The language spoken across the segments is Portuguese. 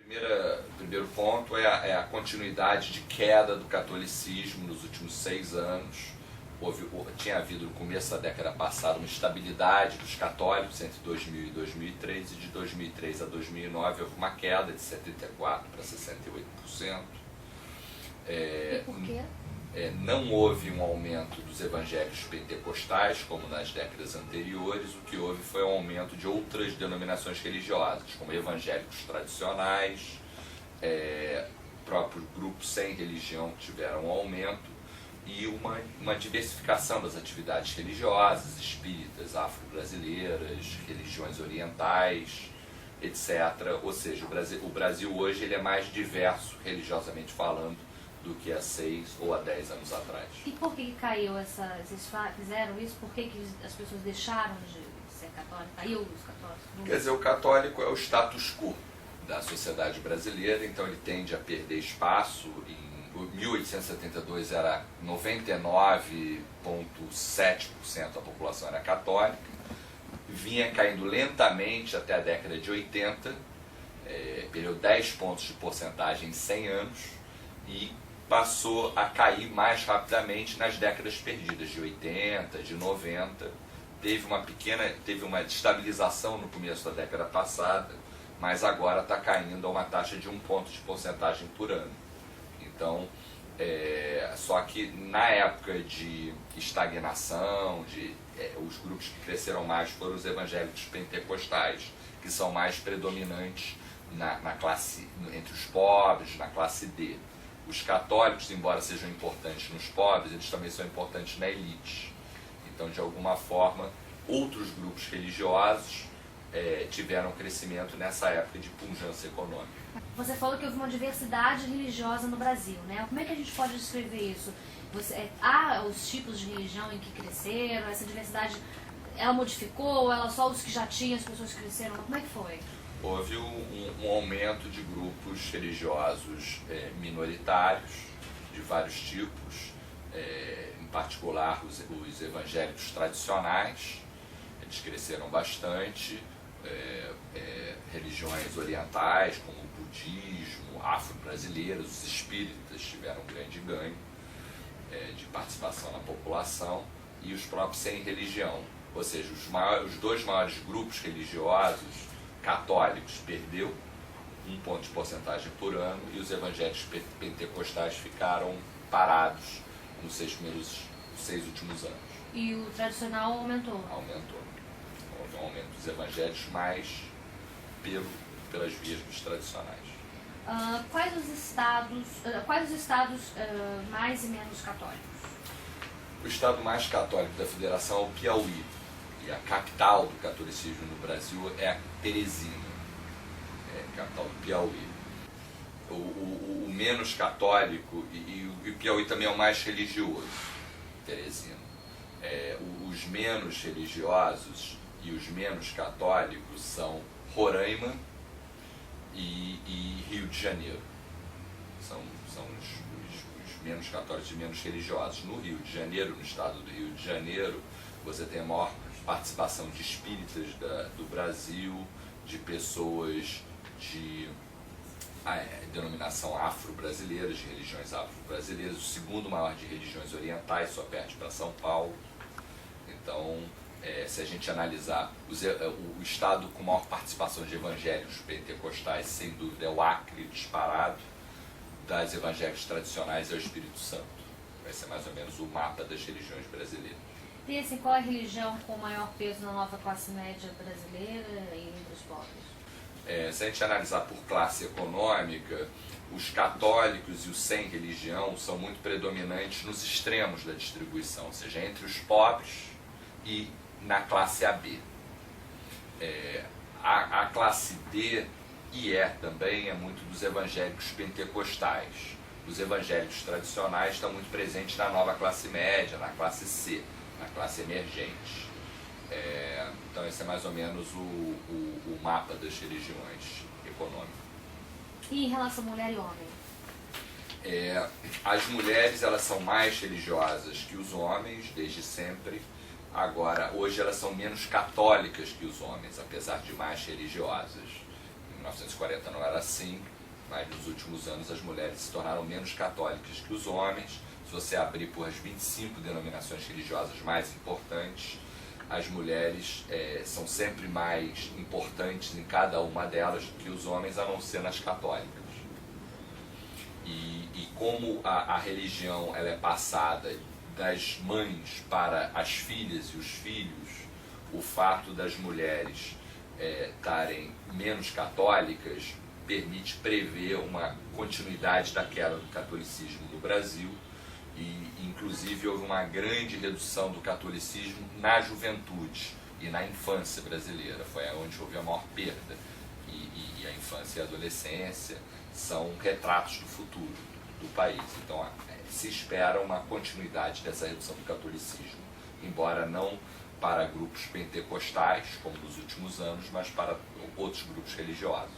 O primeiro ponto é a continuidade de queda do catolicismo nos últimos 6 anos. Tinha havido no começo da década passada uma estabilidade dos católicos entre 2000 e 2003, e de 2003 a 2009 houve uma queda de 74% para 68%. E por quê? Não houve um aumento dos evangélicos pentecostais, como nas décadas anteriores. O que houve foi um aumento de outras denominações religiosas, como evangélicos tradicionais, próprios grupos sem religião tiveram um aumento, e uma diversificação das atividades religiosas, espíritas, afro-brasileiras, religiões orientais, etc. Ou seja, o Brasil hoje ele é mais diverso, religiosamente falando, do que há 6 ou há 10 anos atrás. E por que caiu vocês fizeram isso? Por que as pessoas deixaram de ser católicos? Caiu os católicos? Quer dizer, o católico é o status quo da sociedade brasileira, então ele tende a perder espaço. Em 1872 era 99,7% da população era católica, vinha caindo lentamente até a década de 80, perdeu 10 pontos de porcentagem em 100 anos, e passou a cair mais rapidamente nas décadas perdidas, de 80, de 90. Teve uma estabilização no começo da década passada, mas agora está caindo a uma taxa de 1 ponto de porcentagem por ano. Então, só que na época de estagnação, os grupos que cresceram mais foram os evangélicos pentecostais, que são mais predominantes na classe, entre os pobres, na classe D. Os católicos, embora sejam importantes nos pobres, eles também são importantes na elite. Então, de alguma forma, outros grupos religiosos tiveram crescimento nessa época de pujança econômica. Você falou que houve uma diversidade religiosa no Brasil, né? Como é que a gente pode descrever isso? Há os tipos de religião em que cresceram, essa diversidade, ela modificou, ela só os que já tinham, as pessoas que cresceram, como é que foi? Houve um aumento de grupos religiosos minoritários, de vários tipos, em particular os evangélicos tradicionais, eles cresceram bastante, religiões orientais, como o budismo, afro-brasileiros, os espíritas tiveram um grande ganho de participação na população, e os próprios sem religião, ou seja, os 2 maiores grupos religiosos católicos perdeu 1 ponto de porcentagem por ano, e os evangélicos pentecostais ficaram parados nos 6 últimos anos. E o tradicional aumentou? Aumentou. Houve um aumento dos evangélicos, mais pelas vias dos tradicionais. Quais os estados mais e menos católicos? O estado mais católico da federação é o Piauí. E a capital do catolicismo no Brasil é a Teresina, capital do Piauí. O menos católico, e o Piauí também é o mais religioso, Teresina. Os menos religiosos e os menos católicos são Roraima e Rio de Janeiro. São os menos católicos e menos religiosos. No Rio de Janeiro, no estado do Rio de Janeiro, você tem a maior participação de espíritas do Brasil, de pessoas de denominação afro-brasileira, de religiões afro-brasileiras, o segundo maior de religiões orientais, só perde para São Paulo. Então, se a gente analisar o estado com maior participação de evangélicos pentecostais, sem dúvida é o Acre, disparado. Das evangélicos tradicionais é o Espírito Santo. Vai ser mais ou menos o mapa das religiões brasileiras. E assim, qual é a religião com maior peso na nova classe média brasileira e entre os pobres? Se a gente analisar por classe econômica, os católicos e os sem religião são muito predominantes nos extremos da distribuição, ou seja, entre os pobres e na classe AB. A classe D e também é muito dos evangélicos pentecostais. Os evangélicos tradicionais estão muito presentes na nova classe média, na classe C, na classe emergente. Então esse é mais ou menos o mapa das religiões econômicas. E em relação a mulher e homem? As mulheres elas são mais religiosas que os homens, desde sempre. Agora, hoje elas são menos católicas que os homens, apesar de mais religiosas. 1940 não era assim, mas nos últimos anos as mulheres se tornaram menos católicas que os homens. Se você abrir por as 25 denominações religiosas mais importantes, as mulheres são sempre mais importantes em cada uma delas do que os homens, a não ser nas católicas. E como a religião ela é passada das mães para as filhas e os filhos, o fato das mulheres estarem menos católicas permite prever uma continuidade da queda do catolicismo no Brasil, e inclusive houve uma grande redução do catolicismo na juventude e na infância brasileira, foi onde houve a maior perda, e a infância e a adolescência são retratos do futuro do país. Então se espera uma continuidade dessa redução do catolicismo, embora não para grupos pentecostais, como nos últimos anos, mas para outros grupos religiosos.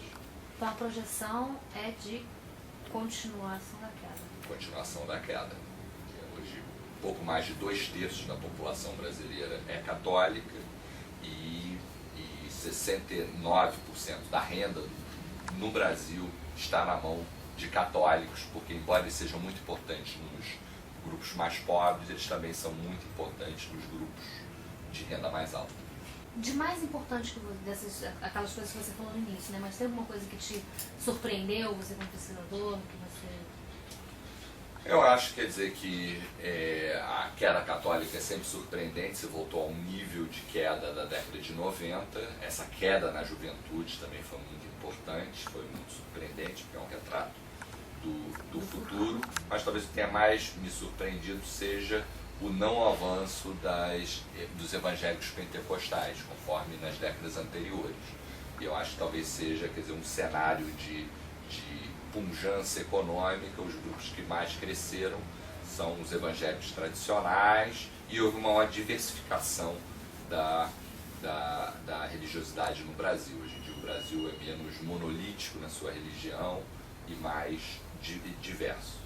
Então a projeção é de continuação da queda. Continuação da queda. Hoje, pouco mais de 2/3 da população brasileira é católica e 69% da renda no Brasil está na mão de católicos, porque embora eles sejam muito importantes nos grupos mais pobres, eles também são muito importantes nos grupos de renda mais alta. De mais importante que aquelas coisas que você falou no início, né? Mas tem alguma coisa que te surpreendeu, você como pesquisador, que você... Eu acho, quer dizer, que a queda católica é sempre surpreendente, se voltou a um nível de queda da década de 90, essa queda na juventude também foi muito importante, foi muito surpreendente, porque é um retrato do futuro, mas talvez o que tenha mais me surpreendido seja o não avanço dos evangélicos pentecostais, conforme nas décadas anteriores. E eu acho que talvez seja, quer dizer, um cenário de pujança econômica. Os grupos que mais cresceram são os evangélicos tradicionais, e houve uma maior diversificação da religiosidade no Brasil. Hoje em dia o Brasil é menos monolítico na sua religião e mais diverso.